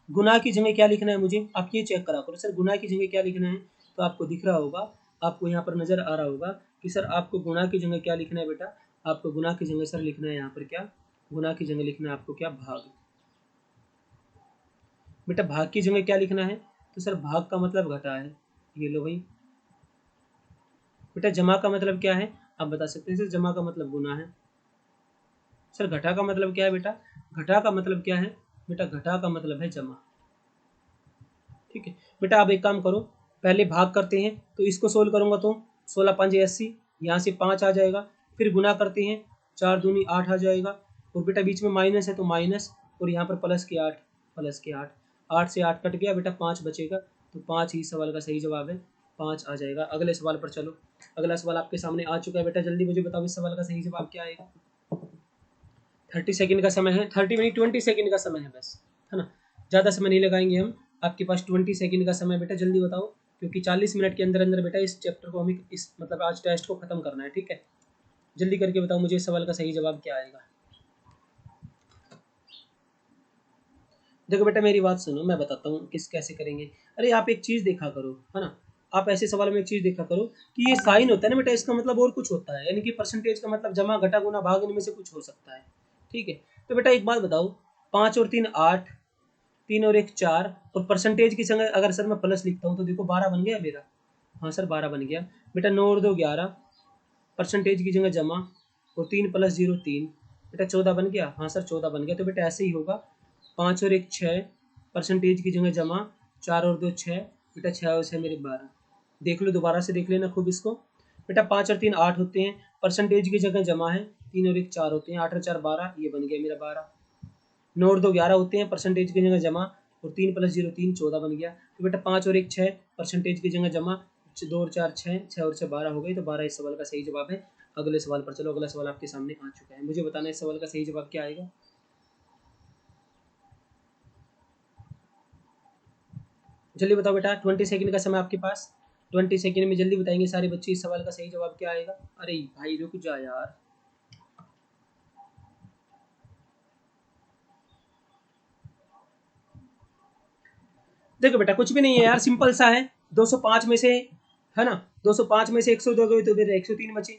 गुनाह की जगह क्या लिखना है मुझे, आप ये चेक करा करो सर। गुनाह की जगह क्या लिखना है, तो आपको दिख रहा होगा, आपको यहाँ पर नजर आ रहा होगा कि सर आपको गुनाह की जगह क्या लिखना है बेटा। आपको गुनाह की जगह सर लिखना है यहाँ पर क्या, गुनाह की जगह लिखना है आपको क्या, भाग। बेटा भाग की जगह क्या लिखना है, तो सर भाग का मतलब घटा है, ये लो भाई। बेटा जमा का मतलब क्या है, आप बता सकते हैं सर? जमा का मतलब गुना है। सर घटा का मतलब क्या है बेटा? घटा का मतलब क्या है बेटा? घटा का मतलब है जमा, ठीक है। बेटा आप एक काम करो, पहले भाग करते हैं तो इसको सोल्व करूंगा तो 16 5 80, यहाँ से 5 आ जाएगा। फिर गुना करते हैं, 4 दूनी 8 आ जाएगा, और बेटा बीच में माइनस है तो माइनस, और यहाँ पर प्लस के 8, प्लस के 8, 8 से 8 कट गया बेटा, 5 बचेगा। तो 5 ही सवाल का सही जवाब है। 5 आ जाएगा। अगले सवाल पर चलो। अगला सवाल आपके सामने आ चुका है बेटा, जल्दी मुझे बताओ इस सवाल का सही जवाब क्या आएगा। 30 सेकंड का समय है, 30 मिनट 20 सेकंड का समय है बस, है ना, ज़्यादा समय नहीं लगाएंगे हम। आपके पास 20 सेकंड का समय बेटा, जल्दी बताओ, क्योंकि 40 मिनट के अंदर अंदर बेटा इस चैप्टर को हमें इस मतलब आज टेस्ट को खत्म करना है, ठीक है। जल्दी करके बताओ मुझे इस सवाल का सही जवाब क्या आएगा। देखो बेटा मेरी बात सुनो, मैं बताता हूँ किस कैसे करेंगे। अरे आप एक चीज़ देखा करो, है ना, आप ऐसे सवाल में एक चीज़ देखा करो कि ये साइन होता है ना बेटा, इसका मतलब और कुछ होता है, यानी कि परसेंटेज का मतलब जमा घटा गुना भाग, इनमें से कुछ हो सकता है, ठीक है। तो बेटा एक बात बताओ, 5 और 3 8, 3 और 1 4, और परसेंटेज की संग अगर सर मैं प्लस लिखता हूँ तो देखो 12 बन गया मेरा। हाँ सर 12 बन गया बेटा। 9 और 2 11, परसेंटेज की जगह जमा, और 3 प्लस 0 3, बेटा 14 बन गया। हाँ सर 14 बन गया। तो बेटा ऐसे ही होगा, 5 और 1 6, परसेंटेज की जगह जमा, 4 और 2 6, बेटा 6 और 6 मेरे 12। देख लो, दोबारा से देख लेना खूब इसको। बेटा 5 और 3 8 होते हैं, परसेंटेज की जगह जमा है, 3 और 1 4 होते हैं, 8 और 4 12, ये बन गया मेरा 12। 9 और 2 11 होते हैं, परसेंटेज की जगह जमा, और 3 प्लस 0 3, 14 बन गया। तो बेटा 5 और 1 6, परसेंटेज की जगह जमा, 2 और 4 6, 6 और 6 12 हो गई। तो 12 इस सवाल का सही जवाब है। अगले सवाल पर चलो। अगला सवाल आपके सामने आ चुका है, मुझे बताना इस सवाल का सही जवाब क्या आएगा। जल्दी बताओ बेटा, 20 सेकंड का समय आपके पास। 20 सेकंड में जल्दी बताएंगे सारे बच्चे इस सवाल का सही जवाब क्या आएगा। अरे भाई रुक जा यार। देखो बेटा कुछ भी नहीं है यार, सिंपल सा है। 205 में से, है ना, 205 में से 102 गए तो मेरे 103 बचे।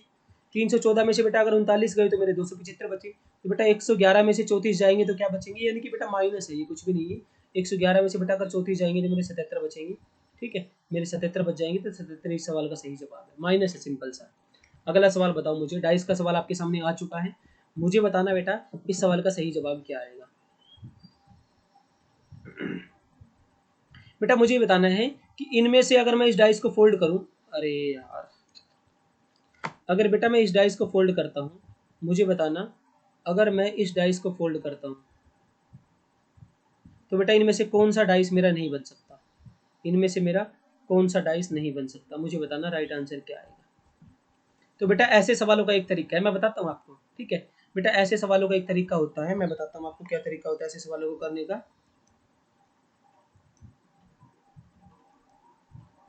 314 में से बेटा अगर 39 गए तो मेरे 275 बचे। तो बेटा 111 में से 34 जाएंगे तो क्या बचेंगे, यानी कि बेटा माइनस है, ये कुछ भी नहीं है। 111 में से बेटा अगर 34 जाएंगे तो मेरे 77 बचेंगे, ठीक है, मेरे 77 बच जाएंगे। तो 77 इस सवाल का सही जवाब है, माइनस है, सिंपल सा। अगला सवाल बताओ मुझे, डाइस का सवाल आपके सामने आ चुका है। मुझे बताना बेटा इस सवाल का सही जवाब क्या आएगा। बेटा मुझे बताना है कि इनमें से अगर मैं इस डाइस को फोल्ड करूं, अरे यार, अगर बेटा मैं इस डाइस को फोल्ड करता हूं, मुझे बताना, अगर मैं इस डाइस को फोल्ड करता हूं तो बेटा इनमें से कौन सा डाइस मेरा नहीं बन सकता, इनमें से मेरा कौन सा डाइस नहीं बन सकता, मुझे बताना राइट आंसर क्या आएगा। तो बेटा ऐसे सवालों का एक तरीका है, मैं बताता हूँ आपको, ठीक है। बेटा ऐसे सवालों का एक तरीका होता है, मैं बताता हूँ आपको क्या तरीका होता है ऐसे सवालों को करने का।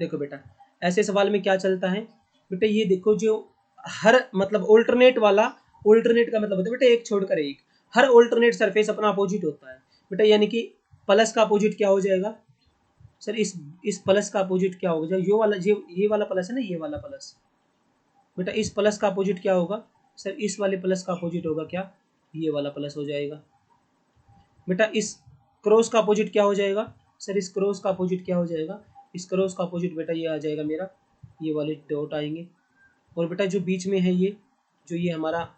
देखो बेटा ऐसे सवाल में क्या चलता है, बेटा ये देखो, जो हर मतलब ऑल्टरनेट वाला, ऑल्टरनेट का मतलब होता है बेटा एक छोड़कर एक, हर ऑल्टरनेट सरफेस अपना अपोजिट होता है बेटा, यानी कि प्लस का अपोजिट क्या हो जाएगा सर, इस प्लस का अपोजिट क्या होगा, ये वाला, ये वाला प्लस है ना, ये वाला प्लस, बेटा इस प्लस का अपोजिट क्या होगा सर, इस वाले प्लस का अपोजिट होगा क्या, ये वाला प्लस हो जाएगा। बेटा इस क्रॉस का अपोजिट क्या हो जाएगा सर, इस क्रॉस का अपोजिट क्या हो जाएगा, इस क्रॉस का अपोजिट बेटा ये आ जाएगा मेरा, ये वाले डॉट आएंगे। और बेटा जो बीच में है ये, जो ये हमारा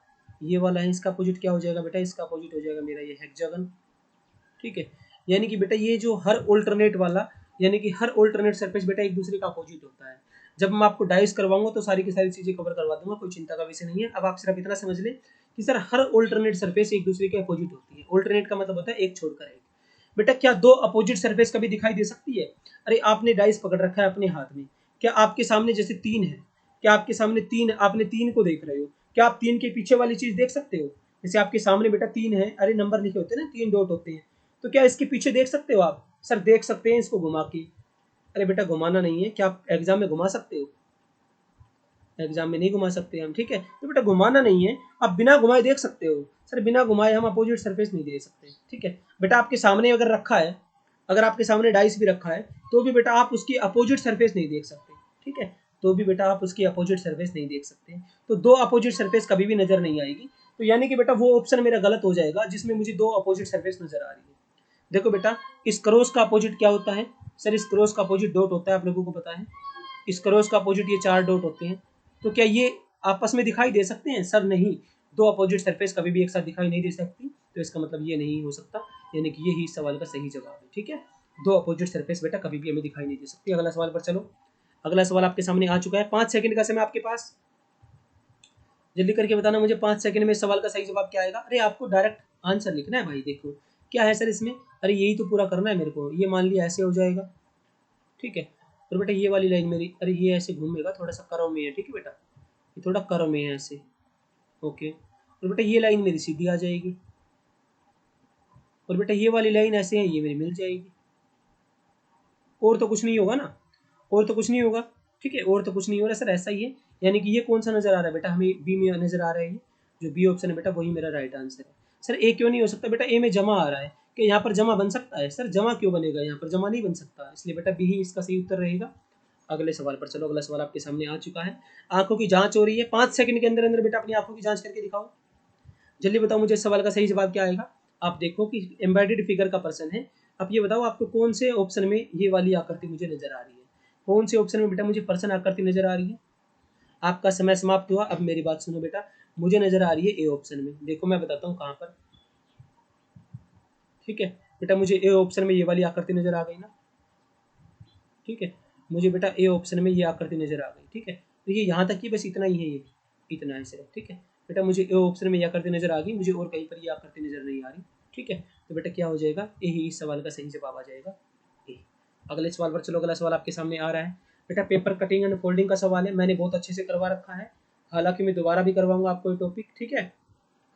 ये वाला है, इसका अपोजिट क्या हो जाएगा बेटा, इसका अपोजिट हो जाएगा मेरा ये हेक्सागन, ठीक है। यानी कि बेटा ये जो हर ऑल्टरनेट वाला, यानी कि हर ऑल्टरनेट सरफेस बेटा एक दूसरे का अपोजिट होता है। जब मैं आपको डाइस करवाऊंगा तो सारी की सारी चीजें कवर करवा दूंगा, कोई चिंता का विषय नहीं है। अब आप सिर्फ इतना समझ लें कि सर हर ऑल्टरनेट सरफेस एक दूसरे के अपोजिट होती है। ऑल्टरनेट का मतलब होता है एक छोड़कर एक। बेटा क्या दो अपोजिट सरफेस कभी दिखाई दे सकती है। अरे आपने डाइस पकड़ रखा है अपने हाथ में, क्या आपके सामने जैसे तीन है, क्या आपके सामने तीन, आपने तीन को देख रहे हो, क्या आप तीन के पीछे वाली चीज देख सकते हो। जैसे आपके सामने बेटा तीन है, अरे नंबर लिखे होते हैं ना, तीन डॉट होते हैं, तो क्या इसके पीछे देख सकते हो आप, सर देख सकते हैं इसको घुमा के। अरे बेटा घुमाना नहीं है, क्या आप एग्जाम में घुमा सकते हो, एग्जाम में नहीं घुमा सकते हम, ठीक है। तो बेटा घुमाना नहीं है, आप बिना घुमाए देख सकते हो, सर बिना घुमाए हम अपोजिट सरफेस नहीं दे सकते, ठीक है। बेटा आपके सामने अगर रखा है, अगर आपके सामने डाइस भी रखा है तो भी बेटा आप उसकी अपोजिट सरफेस नहीं देख सकते, ठीक है, तो भी बेटा आप उसकी अपोजिट सरफेस नहीं देख सकते। तो दो अपोजिट सरफेस कभी भी नजर नहीं आएगी, तो यानी कि बेटा वो ऑप्शन मेरा गलत हो जाएगा जिसमें मुझे दो अपोजिट सरफेस नजर आ रही है। देखो बेटा इस क्रॉस का अपोजिट क्या होता है सर, इस क्रॉस का अपोजिट डॉट होता है, आप लोगों को पता है। इस क्रॉस का अपोजिट ये चार डॉट होते हैं, तो क्या ये आपस में दिखाई दे सकते हैं सर, नहीं। दो अपोजिट सरफेस कभी भी एक साथ दिखाई नहीं दे सकती, तो इसका मतलब ये नहीं हो सकता, यानी कि यही इस सवाल का सही जवाब है, ठीक है। दो अपोजिट सरफेस बेटा कभी भी हमें दिखाई नहीं दे सकती। अगला सवाल पर चलो। अगला सवाल आपके सामने आ चुका है, 5 सेकंड का समय आपके पास, जल्दी करके बताना मुझे 5 सेकंड में इस सवाल का सही जवाब क्या आएगा। अरे आपको डायरेक्ट आंसर लिखना है भाई, देखो क्या है सर इसमें, अरे यही तो पूरा करना है मेरे को, ये मान लिया ऐसे हो जाएगा, ठीक है। और बेटा ये वाली लाइन मेरी, अरे ये ऐसे घूमेगा, थोड़ा सा कर्व में है, ठीक है बेटा, ये थोड़ा कर्व में है ऐसे, ओके। और बेटा ये लाइन मेरी सीधी आ जाएगी, और बेटा ये वाली लाइन ऐसे है, ये मेरी मिल जाएगी। और तो कुछ नहीं होगा ना, और तो कुछ नहीं होगा, ठीक है, और तो कुछ नहीं हो रहा सर, ऐसा ही है। यानी कि ये कौन सा नजर आ रहा है बेटा, हमें बी में नजर आ रहा है, ये जो बी ऑप्शन है बेटा वही मेरा राइट आंसर है। सर ए क्यों नहीं हो सकता बेटा, ए में जमा आ रहा है, कि यहाँ पर जमा बन सकता है, सर जमा क्यों बनेगा, यहाँ पर जमा नहीं बन सकता, इसलिए बेटा बी ही इसका सही उत्तर रहेगा। अगले सवाल पर चलो, अगला सवाल आपके सामने आ चुका है। आंखों की जांच हो रही है, 5 सेकंड के अंदर अंदर बेटा अपनी आंखों की जांच करके दिखाओ। जल्दी बताओ मुझे इस सवाल का सही जवाब क्या आएगा। आप देखो कि एम्बेडेड फिगर का पर्सन है। अब ये बताओ आपको कौन से ऑप्शन में ये वाली आकृति मुझे नजर आ रही है, कौन से ऑप्शन में बेटा मुझे पर्सन आकृति नजर आ रही है। आपका समय समाप्त हुआ, अब मेरी बात सुनो बेटा, मुझे नजर आ रही है ए ऑप्शन में, देखो मैं बताता हूँ कहाँ पर, ठीक है बेटा, मुझे ए ऑप्शन में ये वाली आकृति नजर आ गई ना, ठीक है, मुझे बेटा ए ऑप्शन में ये आकृति नजर आ गई, ठीक है, तो ये यहाँ तक की बस इतना ही है, ये इतना है सिर्फ, ठीक है बेटा, मुझे ए ऑप्शन में ये आकृति नजर आ गई, मुझे और कहीं पर ये आकृति नजर नहीं आ रही, ठीक है, तो बेटा क्या हो जाएगा, ए ही इस सवाल का सही जवाब आ जाएगा, ए। अगले सवाल पर चलो, अगला सवाल आपके सामने आ रहा है बेटा, पेपर कटिंग एंड फोल्डिंग का सवाल है, मैंने बहुत अच्छे से करवा रखा है, हालांकि मैं दोबारा भी करवाऊंगा आपको ये टॉपिक, ठीक है,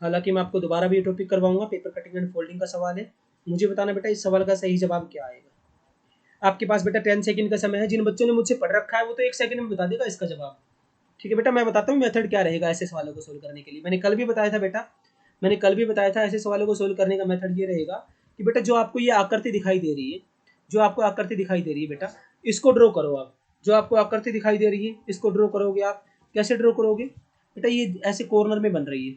हालांकि मैं आपको दोबारा भी ये टॉपिक करवाऊंगा, पेपर कटिंग एंड फोल्डिंग का सवाल है। मुझे बताना बेटा इस सवाल का सही जवाब क्या आएगा। आपके पास बेटा 10 सेकंड का समय है, जिन बच्चों ने मुझसे पढ़ रखा है वो तो 1 सेकंड में बता देगा इसका जवाब, ठीक है बेटा, मैं बताता हूँ मेथड क्या रहेगा ऐसे सवालों को सोल्व करने के लिए। मैंने कल भी बताया था बेटा, मैंने कल भी बताया था ऐसे सवालों को सोल्व करने का मेथड ये रहेगा कि बेटा जो आपको ये आकृति दिखाई दे रही है, जो आपको आकृति दिखाई दे रही है बेटा, इसको ड्रॉ करो आप, जो आपको आकृति दिखाई दे रही है इसको ड्रॉ करोगे आप, कैसे ड्रॉ करोगे बेटा, ये ऐसे कॉर्नर में बन रही है,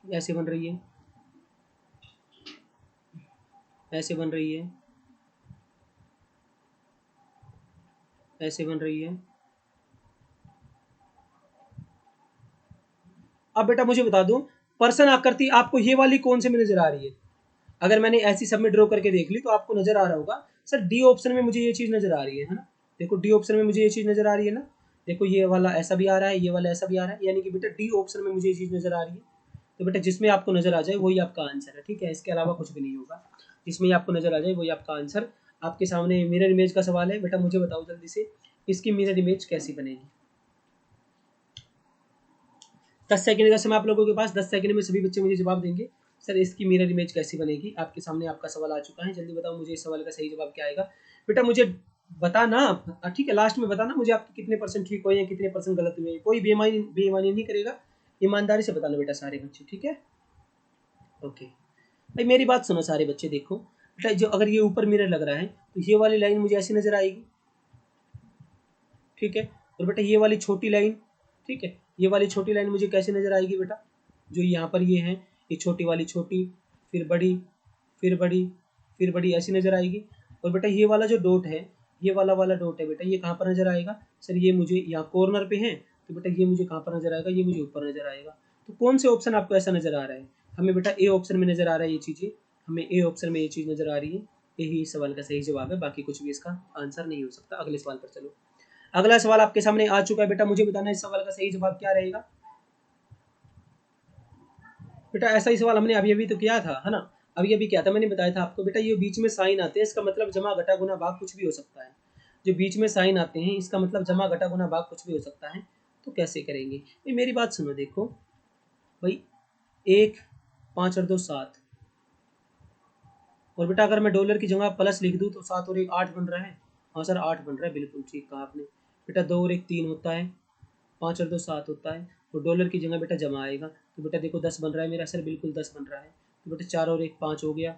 ऐसे बन रही है, ऐसे बन रही है, ऐसे बन रही है। अब बेटा मुझे बता दो, पर्सन आकृति आपको ये वाली कौन से में नजर आ रही है। अगर मैंने ऐसी सब में ड्रॉ करके देख ली तो आपको नजर आ रहा होगा सर डी ऑप्शन में मुझे ये चीज नजर आ रही है ना, देखो डी ऑप्शन में मुझे ये चीज नजर आ रही है ना, देखो ये वाला ऐसा भी आ रहा है, ये वाला ऐसा भी आ रहा है, यानी कि बेटा डी ऑप्शन में मुझे ये चीज नजर आ रही है। तो बेटा जिसमें आपको नजर आ जाए वही आपका आंसर है, ठीक है, इसके अलावा कुछ भी नहीं होगा, जिसमें आपको नजर आ जाए वही आपका आंसर। आपके सामने मिरर इमेज का सवाल है बेटा, मुझे बताओ जल्दी से इसकी मिरर इमेज कैसी बनेगी। 10 सेकंड का समय आप लोगों के पास, 10 सेकंड में सभी बच्चे मुझे जवाब देंगे सर इसकी मिरर इमेज कैसी बनेगी। आपके सामने आपका सवाल आ चुका है, जल्दी बताओ मुझे इस सवाल का सही जवाब क्या आएगा। बेटा मुझे बताना, ठीक है, लास्ट में बताना मुझे आपके कितने परसेंट ठीक हुए हैं, कितने परसेंट गलत हुए हैं, कोई बेईमानी बेईमानी नहीं करेगा, ईमानदारी से बताना बेटा सारे बच्चे, ठीक है, ओके। भाई मेरी बात सुनो सारे बच्चे, देखो बेटा जो अगर ये ऊपर मिरर लग रहा है तो ये वाली लाइन मुझे ऐसी नजर आएगी, ठीक है, और बेटा ये वाली छोटी लाइन, ठीक है, ये वाली छोटी लाइन मुझे कैसे नजर आएगी बेटा, जो यहाँ पर ये है, ये छोटी वाली छोटी, फिर बड़ी, फिर बड़ी, फिर बड़ी, ऐसी नजर आएगी। और बेटा ये वाला जो डॉट है, ये वाला वाला डॉट है बेटा, ये कहाँ पर नजर आएगा सर, ये मुझे यहाँ कॉर्नर पे है, तो बेटा ये मुझे कहाँ पर नजर आएगा, ये मुझे ऊपर नजर आएगा। तो कौन से ऑप्शन आपको ऐसा नजर आ रहा है, हमें बेटा ए ऑप्शन में नजर आ रहा है ये चीजें, हमें ए ऑप्शन में ये चीज नजर आ रही है, यही इस सवाल का सही जवाब है, बाकी कुछ भी इसका आंसर नहीं हो सकता। अगले सवाल पर चलो, अगला सवाल आपके सामने आ चुका है बेटा, मुझे बताना इस सवाल का सही जवाब क्या रहेगा। बेटा ऐसा ही सवाल हमने अभी अभी तो किया था, है ना, अभी अभी क्या था, मैंने बताया था आपको बेटा, ये बीच में साइन आते हैं इसका मतलब जमा घटा गुना भाग कुछ भी हो सकता है, जो बीच में साइन आते हैं इसका मतलब जमा घटा गुना भाग कुछ भी हो सकता है। तो कैसे करेंगे भाई, मेरी बात सुनो, देखो भाई 1 5 और 2 7, और बेटा अगर मैं डॉलर की जगह प्लस लिख दूँ तो 7 और 1 8 बन रहा है, हाँ सर 8 बन रहा है, बिल्कुल ठीक कहा आपने बेटा, 2 और 1 3 होता है, 5 और 2 7 होता है, और डॉलर की जगह बेटा जमा आएगा, तो बेटा देखो 10 बन रहा है मेरा सर, बिल्कुल 10 बन रहा है, तो बेटा 4 और 1 5 हो गया,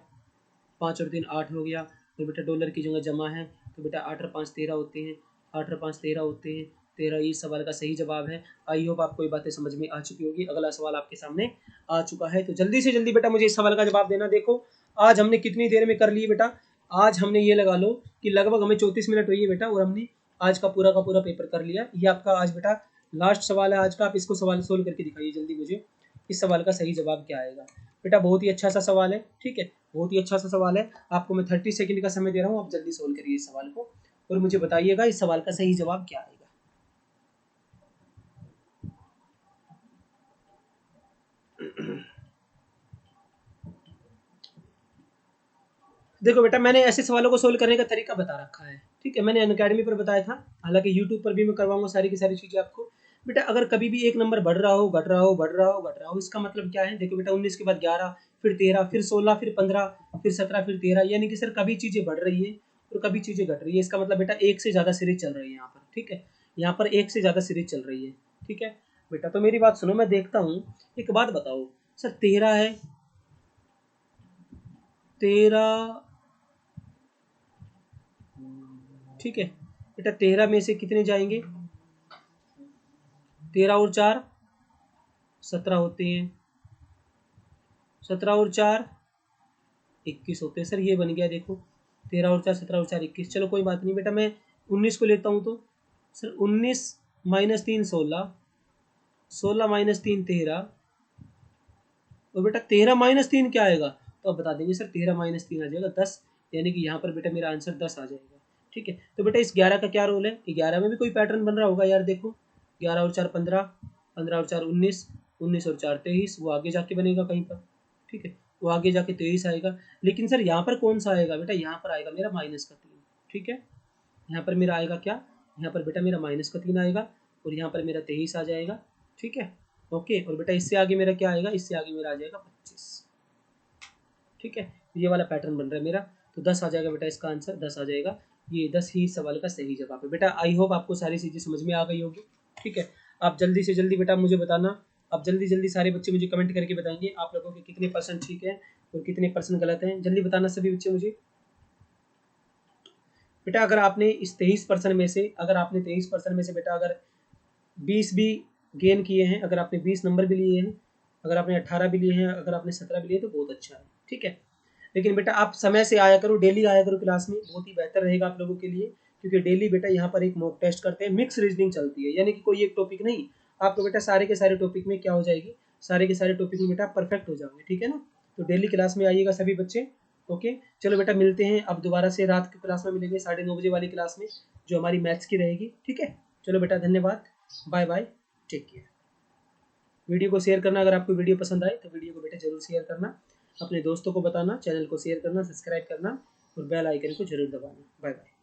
5 और 3 8 हो गया, और बेटा डॉलर की जगह जमा है, तो बेटा 8 और 5 13 होते हैं, 8 और 5 13 होते हैं, 13 इस सवाल का सही जवाब है। आई होप आपको ये बातें समझ में आ चुकी होगी। अगला सवाल आपके सामने आ चुका है, तो जल्दी से जल्दी बेटा मुझे इस सवाल का जवाब देना। देखो आज हमने कितनी देर में कर ली बेटा, आज हमने ये लगा लो कि लगभग हमें 34 मिनट हुई है बेटा, और हमने आज का पूरा पेपर कर लिया। ये आपका आज बेटा लास्ट सवाल है आज का, आप इसको सवाल सोल्व करके दिखाइए जल्दी मुझे, इस सवाल का सही जवाब क्या आएगा। बेटा बहुत ही अच्छा सा सवाल है, ठीक है, बहुत ही अच्छा सा सवाल है, आपको मैं 30 सेकंड का समय दे रहा हूँ, आप जल्दी सोल्व करिए इस सवाल को और मुझे बताइएगा इस सवाल का सही जवाब क्या आएगा। देखो बेटा मैंने ऐसे सवालों को सोल्व करने का तरीका बता रखा है, ठीक है, मैंने अनअकैडमी पर बताया था, हालांकि यूट्यूब पर भी मैं करवाऊंगा सारी की सारी चीज़ें आपको। बेटा अगर कभी भी एक नंबर बढ़ रहा हो, घट रहा हो, बढ़ रहा हो, घट रहा हो, इसका मतलब क्या है? देखो बेटा 19 के बाद 11, फिर 13, फिर 16, फिर 15, फिर 17, फिर 13, यानी कि सर कभी चीज़ें बढ़ रही है और कभी चीज़ें घट रही है। इसका मतलब बेटा एक से ज़्यादा सीरीज चल रही है यहाँ पर, ठीक है, यहाँ पर एक से ज़्यादा सीरीज चल रही है, ठीक है बेटा। तो मेरी बात सुनो, मैं देखता हूँ, एक बात बताओ सर, 13 है, 13, ठीक है बेटा, 13 में से कितने जाएंगे? 13 और 4 17 होते हैं, 17 और 4 21 होते हैं। सर ये बन गया देखो, 13 और 4 17 और 4 21। चलो कोई बात नहीं बेटा, मैं 19 को लेता हूँ तो सर 19 माइनस 3 16, 16 माइनस 3 13, और बेटा 13 माइनस 3 क्या आएगा? तो अब बता देंगे सर, 13 माइनस 3 आ जाएगा 10, यानी कि यहाँ पर बेटा मेरा आंसर 10 आ जाएगा, ठीक है। तो बेटा इस 11 का क्या रोल है? 11 में भी कोई पैटर्न बन रहा होगा यार, देखो 11 और 4 15, 15 और 4 19, 19 और 4 23, वो आगे जाके बनेगा कहीं पर, ठीक है, वो आगे जाके 23 आएगा। लेकिन सर यहाँ पर कौन सा आएगा बेटा? यहाँ पर आएगा मेरा माइनस का 3, ठीक है, यहाँ पर मेरा आएगा क्या? यहाँ पर बेटा मेरा माइनस का 3 आएगा, और यहाँ पर मेरा 23 आ जाएगा, ठीक है, ओके। और बेटा इससे आगे मेरा क्या आएगा? इससे आगे मेरा आ जाएगा 25, ठीक है, ये वाला पैटर्न बन रहा है मेरा। तो 10 आ जाएगा बेटा, इसका आंसर 10 आ जाएगा। ये 10 ही सवाल का सही जवाब है बेटा। आई होप आपको सारी चीज़ें समझ में आ गई होगी, ठीक है। आप जल्दी से जल्दी बेटा मुझे बताना, आप जल्दी जल्दी सारे बच्चे मुझे कमेंट करके बताएंगे आप लोगों के कितने परसेंट ठीक है और कितने परसेंट गलत हैं। जल्दी बताना सभी बच्चे मुझे। बेटा अगर आपने इस 23% में से, अगर आपने 23% में से बेटा अगर 20 भी गेन किए हैं, अगर आपने 20 नंबर भी लिए हैं, अगर आपने 18 भी लिए हैं, अगर आपने 17 भी लिए, तो बहुत अच्छा है, ठीक है। लेकिन बेटा आप समय से आया करो, डेली आया करो क्लास में, बहुत ही बेहतर रहेगा आप लोगों के लिए, क्योंकि डेली बेटा यहाँ पर एक मॉक टेस्ट करते हैं, मिक्स रीजनिंग चलती है, यानी कि कोई एक टॉपिक नहीं, आपको बेटा सारे के सारे टॉपिक में क्या हो जाएगी, सारे के सारे टॉपिक में बेटा परफेक्ट हो जाओगे, ठीक है ना। तो डेली क्लास में आइएगा सभी बच्चे, ओके। चलो बेटा मिलते हैं अब दोबारा से, रात की क्लास में मिलेंगे 9:30 बजे वाली क्लास में, जो हमारी मैथ्स की रहेगी, ठीक है। चलो बेटा धन्यवाद, bye bye, take care. Video को शेयर करना, अगर आपको वीडियो पसंद आए तो वीडियो को बेटा जरूर शेयर करना, अपने दोस्तों को बताना, चैनल को शेयर करना, सब्सक्राइब करना और बेल आइकन को जरूर दबाना। Bye bye.